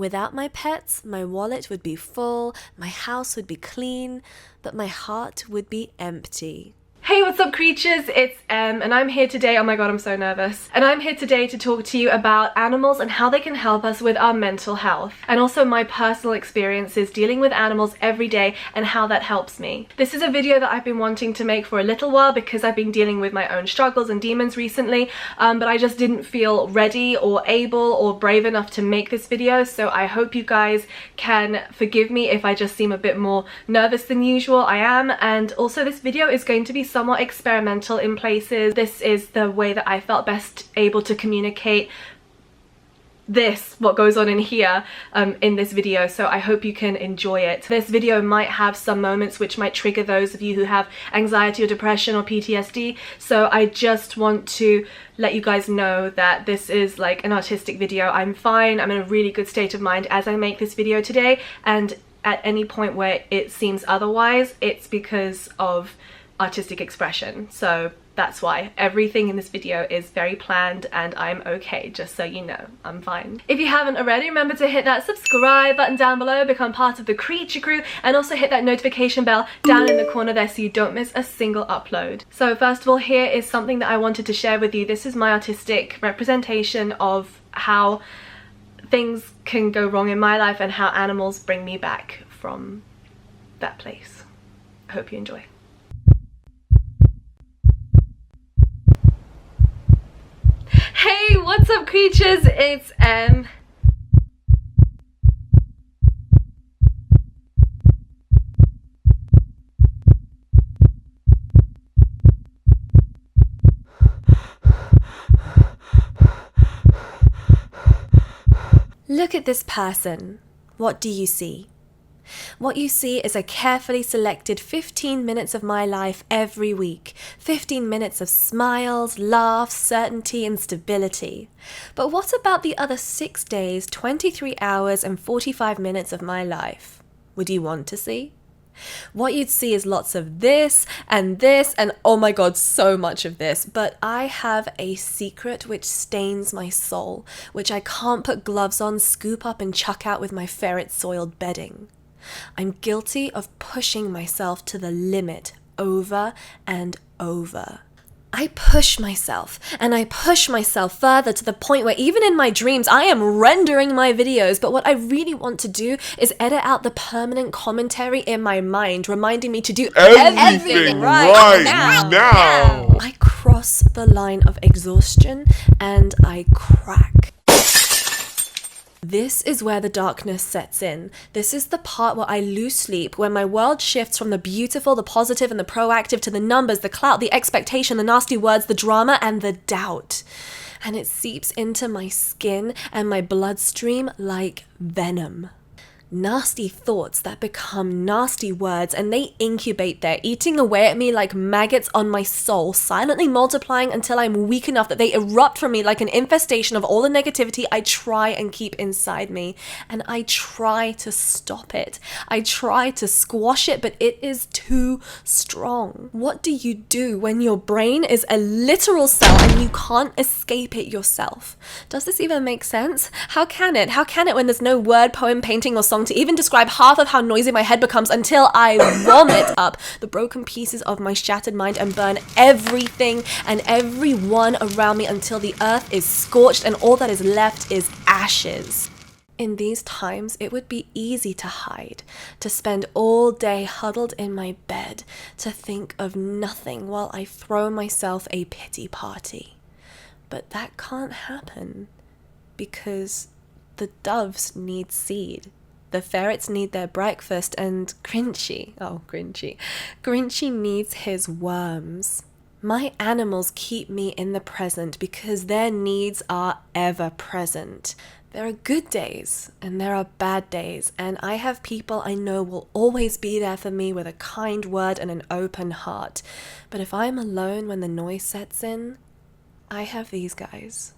Without my pets, my wallet would be full, my house would be clean, but my heart would be empty. Hey, what's up creatures? It's Em and I'm here today, oh my god I'm so nervous, and I'm here today to talk to you about animals and how they can help us with our mental health, and also my personal experiences dealing with animals every day and how that helps me. This is a video that I've been wanting to make for a little while because I've been dealing with my own struggles and demons recently, but I just didn't feel ready or able or brave enough to make this video, so I hope you guys can forgive me if I just seem a bit more nervous than usual. I am, and also this video is going to be somewhat experimental in places. This is the way that I felt best able to communicate what goes on in here in this video, so I hope you can enjoy it. This video might have some moments which might trigger those of you who have anxiety or depression or PTSD, so I just want to let you guys know that this is like an artistic video. I'm fine, I'm in a really good state of mind as I make this video today, and at any point where it seems otherwise, it's because of artistic expression. So that's why everything in this video is very planned and I'm okay, just so you know, I'm fine. If you haven't already, remember to hit that subscribe button down below, become part of the creature crew, and also hit that notification bell down in the corner there so you don't miss a single upload. So first of all, here is something that I wanted to share with you. This is my artistic representation of how things can go wrong in my life and how animals bring me back from that place. I hope you enjoy. Hey, what's up creatures? It's Em. Look at this person. What do you see? What you see is a carefully selected 15 minutes of my life every week. 15 minutes of smiles, laughs, certainty, and stability. But what about the other 6 days, 23 hours, and 45 minutes of my life? Would you want to see? What you'd see is lots of this, and oh my god, so much of this. But I have a secret which stains my soul, which I can't put gloves on, scoop up, and chuck out with my ferret-soiled bedding. I'm guilty of pushing myself to the limit over and over. I push myself, and I push myself further to the point where even in my dreams I am rendering my videos, but what I really want to do is edit out the permanent commentary in my mind reminding me to do everything right now. I cross the line of exhaustion and I crack. This is where the darkness sets in. This is the part where I lose sleep, where my world shifts from the beautiful, the positive, and the proactive to the numbers, the clout, the expectation, the nasty words, the drama, and the doubt. And it seeps into my skin and my bloodstream like venom. Nasty thoughts that become nasty words, and they incubate there, eating away at me like maggots on my soul, silently multiplying until I'm weak enough that they erupt from me like an infestation of all the negativity I try and keep inside me. And I try to stop it. I try to squash it, but it is too strong. What do you do when your brain is a literal cell and you can't escape it yourself? Does this even make sense? How can it? How can it when there's no word, poem, painting, or song to even describe half of how noisy my head becomes until I vomit up the broken pieces of my shattered mind and burn everything and everyone around me until the earth is scorched and all that is left is ashes? In these times, it would be easy to hide, to spend all day huddled in my bed, to think of nothing while I throw myself a pity party. But that can't happen because the doves need seed. The ferrets need their breakfast, and Grinchy needs his worms. My animals keep me in the present because their needs are ever present. There are good days and there are bad days, and I have people I know will always be there for me with a kind word and an open heart. But if I'm alone when the noise sets in, I have these guys.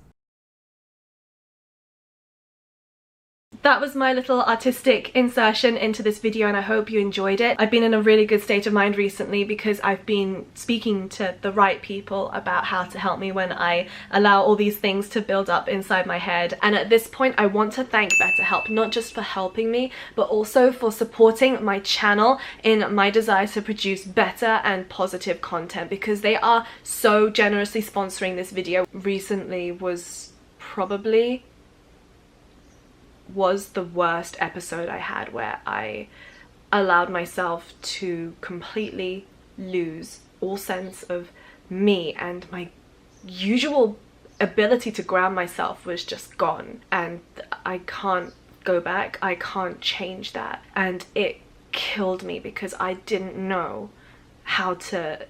That was my little artistic insertion into this video, and I hope you enjoyed it. I've been in a really good state of mind recently because I've been speaking to the right people about how to help me when I allow all these things to build up inside my head. And at this point, I want to thank BetterHelp, not just for helping me, but also for supporting my channel in my desire to produce better and positive content, because they are so generously sponsoring this video. Recently was probably the worst episode I had, where I allowed myself to completely lose all sense of me, and my usual ability to ground myself was just gone, and I can't go back. I can't change that, and it killed me because I didn't know how to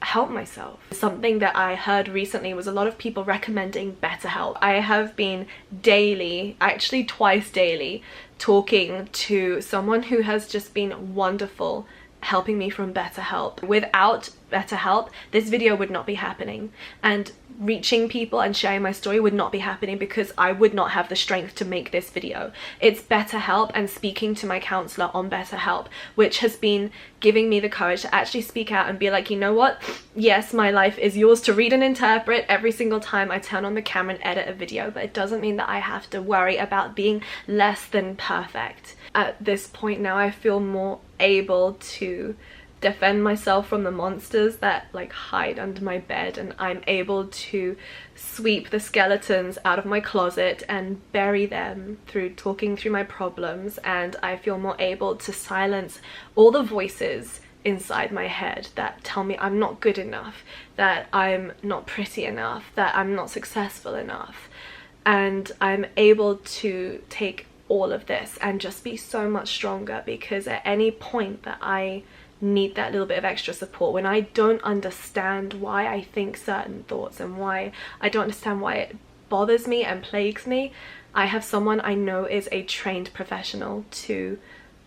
help myself. Something that I heard recently was a lot of people recommending BetterHelp. I have been daily, actually twice daily, talking to someone who has just been wonderful, helping me from BetterHelp. Without BetterHelp, this video would not be happening, and reaching people and sharing my story would not be happening because I would not have the strength to make this video. It's BetterHelp and speaking to my counselor on BetterHelp which has been giving me the courage to actually speak out and be like, you know what, yes, my life is yours to read and interpret every single time I turn on the camera and edit a video, but it doesn't mean that I have to worry about being less than perfect. At this point now, I feel more able to defend myself from the monsters that like hide under my bed, and I'm able to sweep the skeletons out of my closet and bury them through talking through my problems, and I feel more able to silence all the voices inside my head that tell me I'm not good enough, that I'm not pretty enough, that I'm not successful enough. And I'm able to take all of this and just be so much stronger, because at any point that I need that little bit of extra support, when I don't understand why I think certain thoughts and why I don't understand why it bothers me and plagues me, I have someone I know is a trained professional to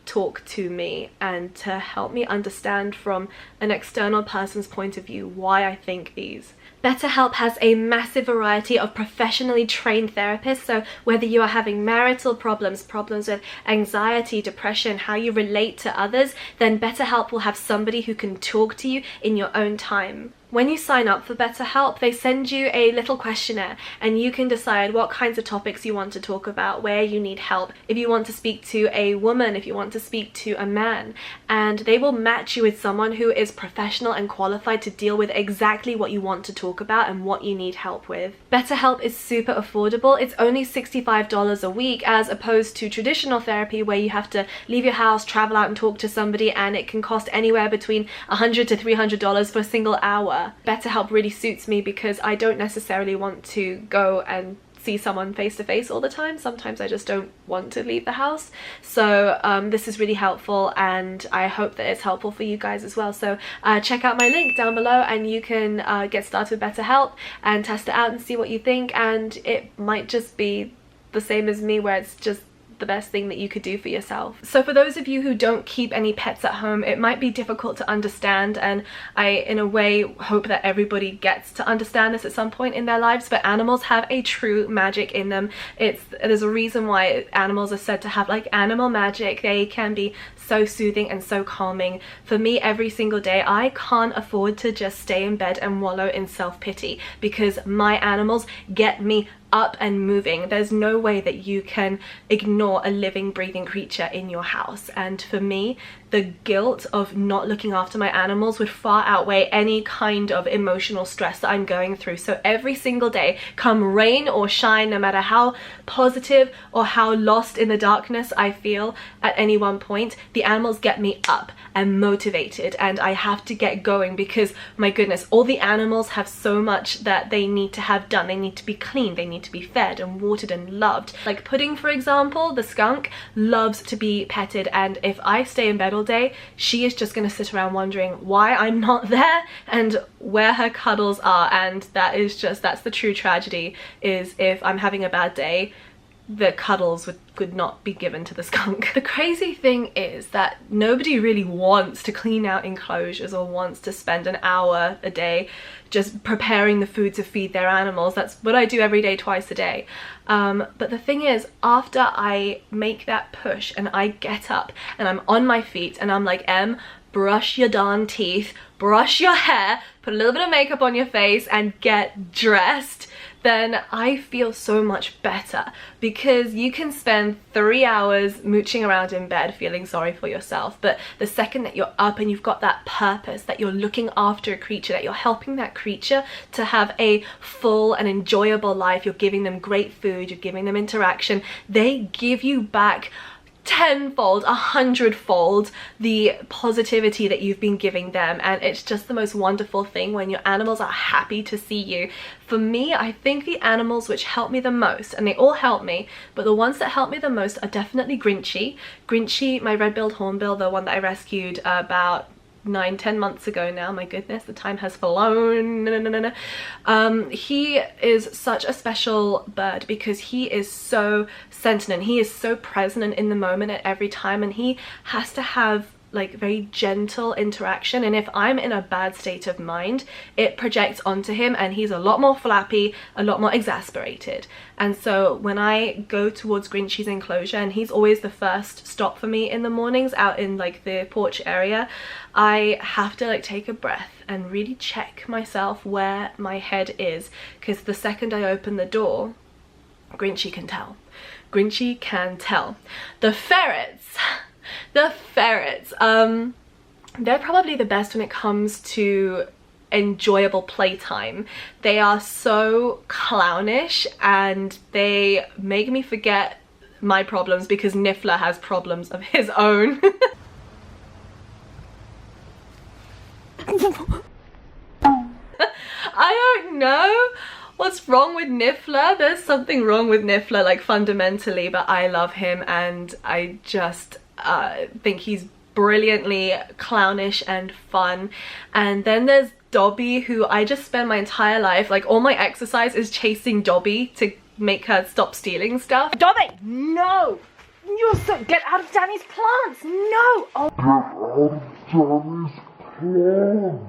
talk to me and to help me understand from an external person's point of view why I think these. BetterHelp has a massive variety of professionally trained therapists, so whether you are having marital problems, problems with anxiety, depression, how you relate to others, then BetterHelp will have somebody who can talk to you in your own time. When you sign up for BetterHelp, they send you a little questionnaire and you can decide what kinds of topics you want to talk about, where you need help, if you want to speak to a woman, if you want to speak to a man, and they will match you with someone who is professional and qualified to deal with exactly what you want to talk about and what you need help with. BetterHelp is super affordable. It's only $65 a week, as opposed to traditional therapy where you have to leave your house, travel out and talk to somebody, and it can cost anywhere between $100 to $300 for a single hour. BetterHelp really suits me because I don't necessarily want to go and see someone face to face all the time. Sometimes I just don't want to leave the house. So this is really helpful, and I hope that it's helpful for you guys as well. So check out my link down below and you can get started with BetterHelp and test it out and see what you think. And it might just be the same as me, where it's just the best thing that you could do for yourself. So for those of you who don't keep any pets at home, it might be difficult to understand, and I in a way hope that everybody gets to understand this at some point in their lives, but animals have a true magic in them. There's a reason why animals are said to have like animal magic. They can be so soothing and so calming. For me, every single day I can't afford to just stay in bed and wallow in self-pity, because my animals get me up and moving. There's no way that you can ignore a living, breathing creature in your house. And for me, the guilt of not looking after my animals would far outweigh any kind of emotional stress that I'm going through. So every single day, come rain or shine, no matter how positive or how lost in the darkness I feel at any one point, the animals get me up and motivated, and I have to get going because, my goodness, all the animals have so much that they need to have done. They need to be cleaned, they need to be fed and watered and loved. Like Pudding, for example, the skunk loves to be petted, and if I stay in bed all day, she is just going to sit around wondering why I'm not there and where her cuddles are. And that's the true tragedy, is if I'm having a bad day, the cuddles could not be given to the skunk. The crazy thing is that nobody really wants to clean out enclosures or wants to spend an hour a day just preparing the food to feed their animals. That's what I do every day, twice a day. But the thing is, after I make that push and I get up and I'm on my feet and I'm like, Em, brush your darn teeth, brush your hair, put a little bit of makeup on your face and get dressed, then I feel so much better, because you can spend 3 hours mooching around in bed feeling sorry for yourself, but the second that you're up and you've got that purpose, that you're looking after a creature, that you're helping that creature to have a full and enjoyable life, you're giving them great food, you're giving them interaction, they give you back tenfold, 100-fold the positivity that you've been giving them. And it's just the most wonderful thing when your animals are happy to see you. For me, I think the animals which help me the most, and they all help me, but the ones that help me the most are definitely Grinchy. Grinchy, my red-billed hornbill, the one that I rescued about 9-10 months ago now. My goodness, the time has flown. He is such a special bird because he is so sentient, he is so present and in the moment at every time, and he has to have like very gentle interaction, and if I'm in a bad state of mind, it projects onto him and he's a lot more flappy, a lot more exasperated. And so when I go towards Grinchy's enclosure, and he's always the first stop for me in the mornings out in like the porch area, I have to like take a breath and really check myself where my head is, because the second I open the door, Grinchy can tell. Grinchy can tell. The ferrets, they're probably the best when it comes to enjoyable playtime. They are so clownish and they make me forget my problems because Niffler has problems of his own. I don't know what's wrong with Niffler. There's something wrong with Niffler, like fundamentally, but I love him and I just think he's brilliantly clownish and fun. And then there's Dobby, who I just spend my entire life, like all my exercise is chasing Dobby to make her stop stealing stuff. Dobby, no! You're so— get out of Danny's plants! No! Oh. Get out of Danny's plants! No!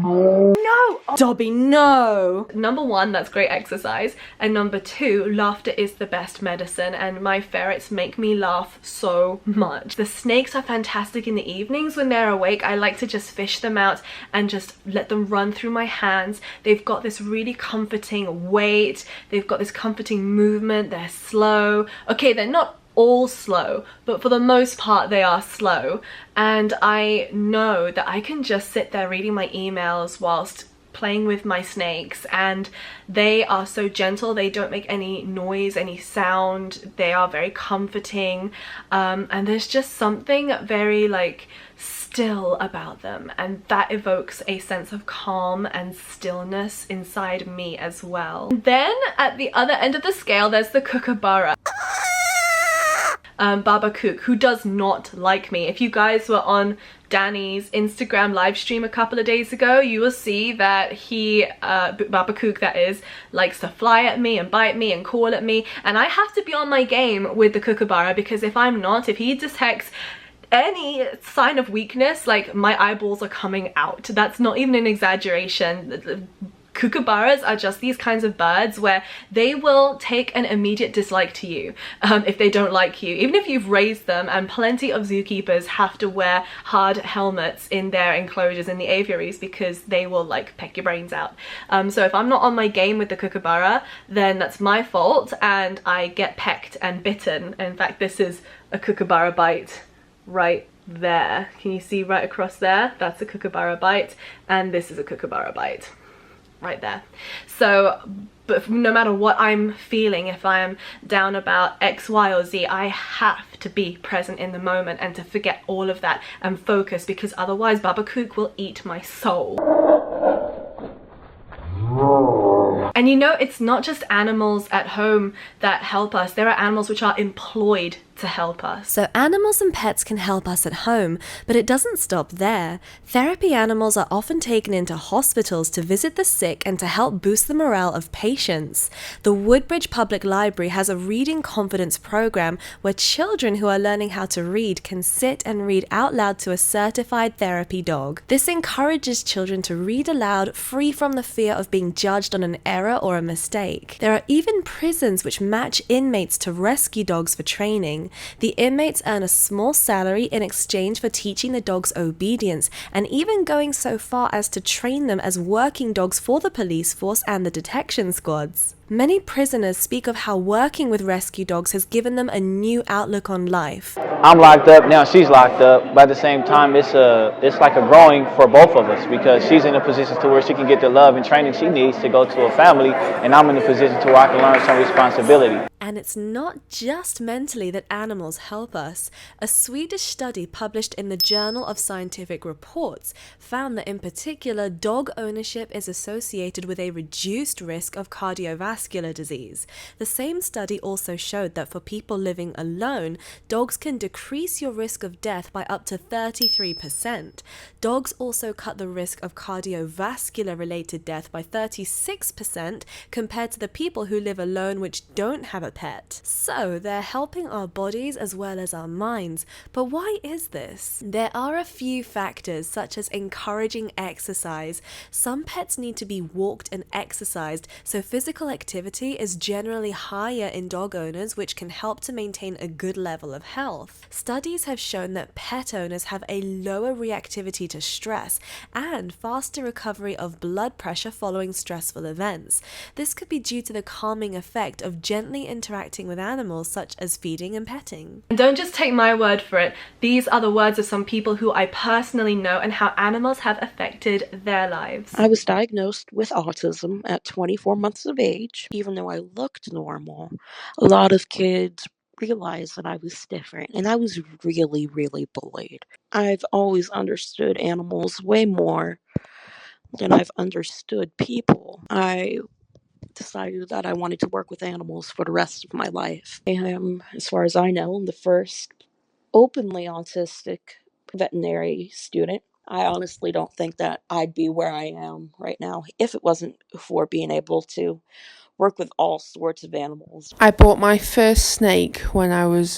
No! Oh. Dobby, no! Number one, that's great exercise, and number two, laughter is the best medicine, and my ferrets make me laugh so much. The snakes are fantastic in the evenings when they're awake. I like to just fish them out and just let them run through my hands. They've got this really comforting weight, they've got this comforting movement, they're slow. Okay, they're not all slow, but for the most part they are slow, and I know that I can just sit there reading my emails whilst playing with my snakes, and they are so gentle, they don't make any noise, any sound, they are very comforting, and there's just something very like still about them, and that evokes a sense of calm and stillness inside me as well. Then at the other end of the scale there's the kookaburra. Baba Cook, who does not like me. If you guys were on Danny's Instagram live stream a couple of days ago, you will see that he, Baba Cook that is, likes to fly at me and bite me and call at me, and I have to be on my game with the kookaburra, because if I'm not, if he detects any sign of weakness, like my eyeballs are coming out. That's not even an exaggeration. Kookaburras are just these kinds of birds where they will take an immediate dislike to you if they don't like you, even if you've raised them, and plenty of zookeepers have to wear hard helmets in their enclosures in the aviaries because they will like peck your brains out. So if I'm not on my game with the kookaburra, then that's my fault and I get pecked and bitten. In fact, this is a kookaburra bite right there. Can you see right across there? That's a kookaburra bite, and this is a kookaburra bite right there. So but no matter what I'm feeling, if I am down about X, Y, or Z, I have to be present in the moment and to forget all of that and focus, because otherwise Baba Cook will eat my soul. And you know, it's not just animals at home that help us. There are animals which are employed to help us. So animals and pets can help us at home, but it doesn't stop there. Therapy animals are often taken into hospitals to visit the sick and to help boost the morale of patients. The Woodbridge Public Library has a reading confidence program where children who are learning how to read can sit and read out loud to a certified therapy dog. This encourages children to read aloud, free from the fear of being judged on an error or a mistake. There are even prisons which match inmates to rescue dogs for training. The inmates earn a small salary in exchange for teaching the dogs obedience, and even going so far as to train them as working dogs for the police force and the detection squads. Many prisoners speak of how working with rescue dogs has given them a new outlook on life. I'm locked up, now she's locked up, but at the same time it's like a growing for both of us, because she's in a position to where she can get the love and training she needs to go to a family, and I'm in a position to where I can learn some responsibility. And it's not just mentally that animals help us. A Swedish study published in the Journal of Scientific Reports found that in particular dog ownership is associated with a reduced risk of cardiovascular disease. The same study also showed that for people living alone, dogs can decrease your risk of death by up to 33%. Dogs also cut the risk of cardiovascular related death by 36% compared to the people who live alone which don't have a pet. So they're helping our bodies as well as our minds. But why is this? There are a few factors such as encouraging exercise. Some pets need to be walked and exercised, so physical activity is generally higher in dog owners, which can help to maintain a good level of health. Studies have shown that pet owners have a lower reactivity to stress and faster recovery of blood pressure following stressful events. This could be due to the calming effect of gently interacting with animals such as feeding and petting. And don't just take my word for it. These are the words of some people who I personally know and how animals have affected their lives. I was diagnosed with autism at 24 months of age. Even though I looked normal, a lot of kids realized that I was different, and I was really, really bullied. I've always understood animals way more than I've understood people. I decided that I wanted to work with animals for the rest of my life. I am, as far as I know, the first openly autistic veterinary student. I honestly don't think that I'd be where I am right now if it wasn't for being able to work with all sorts of animals. I bought my first snake when I was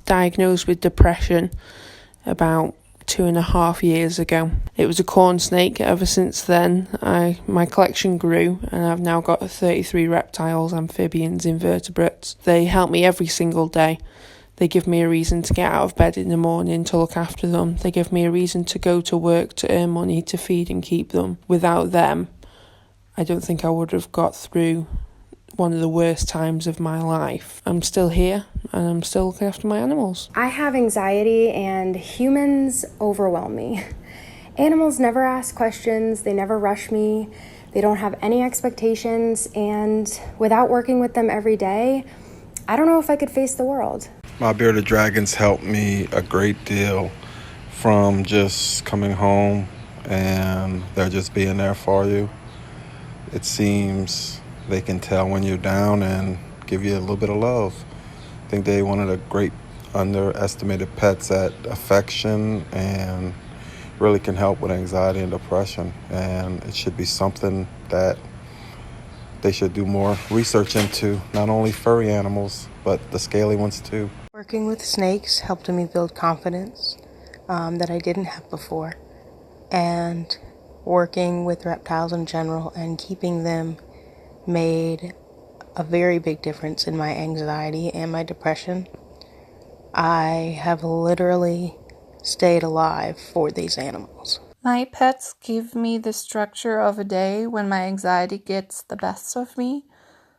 diagnosed with depression about 2.5 years ago. It was a corn snake. Ever since then, my collection grew, and I've now got 33 reptiles, amphibians, invertebrates. They help me every single day. They give me a reason to get out of bed in the morning to look after them. They give me a reason to go to work, to earn money, to feed and keep them. Without them, I don't think I would have got through one of the worst times of my life. I'm still here and I'm still looking after my animals. I have anxiety and humans overwhelm me. Animals never ask questions, they never rush me, they don't have any expectations, and without working with them every day, I don't know if I could face the world. My bearded dragons helped me a great deal, from just coming home and they're just being there for you. It seems they can tell when you're down and give you a little bit of love. I think they're one of the great underestimated pets at affection, and really can help with anxiety and depression. And it should be something that they should do more research into, not only furry animals, but the scaly ones too. Working with snakes helped me build confidence that I didn't have before. And working with reptiles in general and keeping them made a very big difference in my anxiety and my depression. I have literally stayed alive for these animals. My pets give me the structure of a day when my anxiety gets the best of me,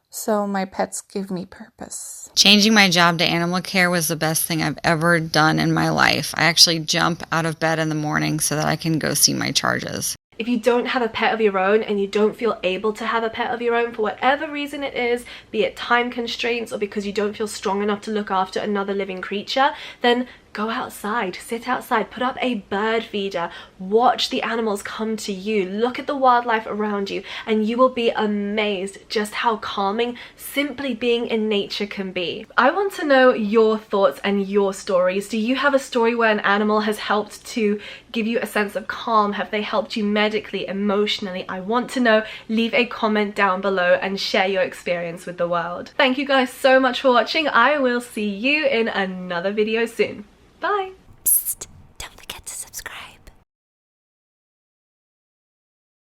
so my pets give me purpose. Changing my job to animal care was the best thing I've ever done in my life. I actually jump out of bed in the morning so that I can go see my charges. If you don't have a pet of your own and you don't feel able to have a pet of your own for whatever reason it is, be it time constraints or because you don't feel strong enough to look after another living creature, then Go outside, sit outside, put up a bird feeder, watch the animals come to you, look at the wildlife around you, and you will be amazed just how calming simply being in nature can be. I want to know your thoughts and your stories. Do you have a story where an animal has helped to give you a sense of calm? Have they helped you medically, emotionally? I want to know. Leave a comment down below and share your experience with the world. Thank you guys so much for watching. I will see you in another video soon. Bye!